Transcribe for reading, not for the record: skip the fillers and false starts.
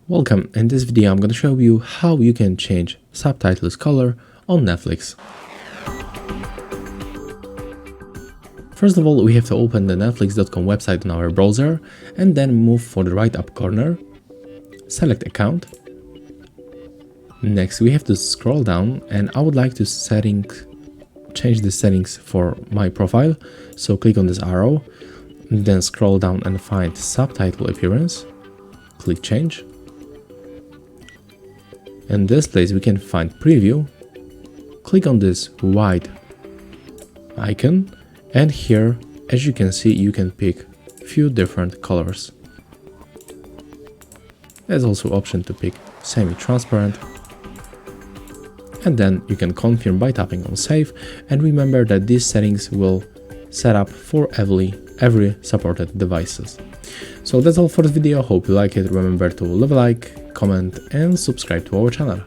Welcome. In this video I'm going to show you how you can change subtitles color on Netflix. First of all, we have to open the netflix.com website on our browser and then move for the right up corner, select account. Next we have to scroll down and I would like to change the settings for my profile. So click on this arrow, then scroll down and find subtitle appearance, click change. In this place we can find preview, click on this white icon, and here, as you can see, you can pick few different colors. There's also option to pick semi-transparent, and then you can confirm by tapping on save, and remember that these settings will set up for every supported devices. So that's all for the video. Hope you like it. Remember to leave a like, comment and subscribe to our channel.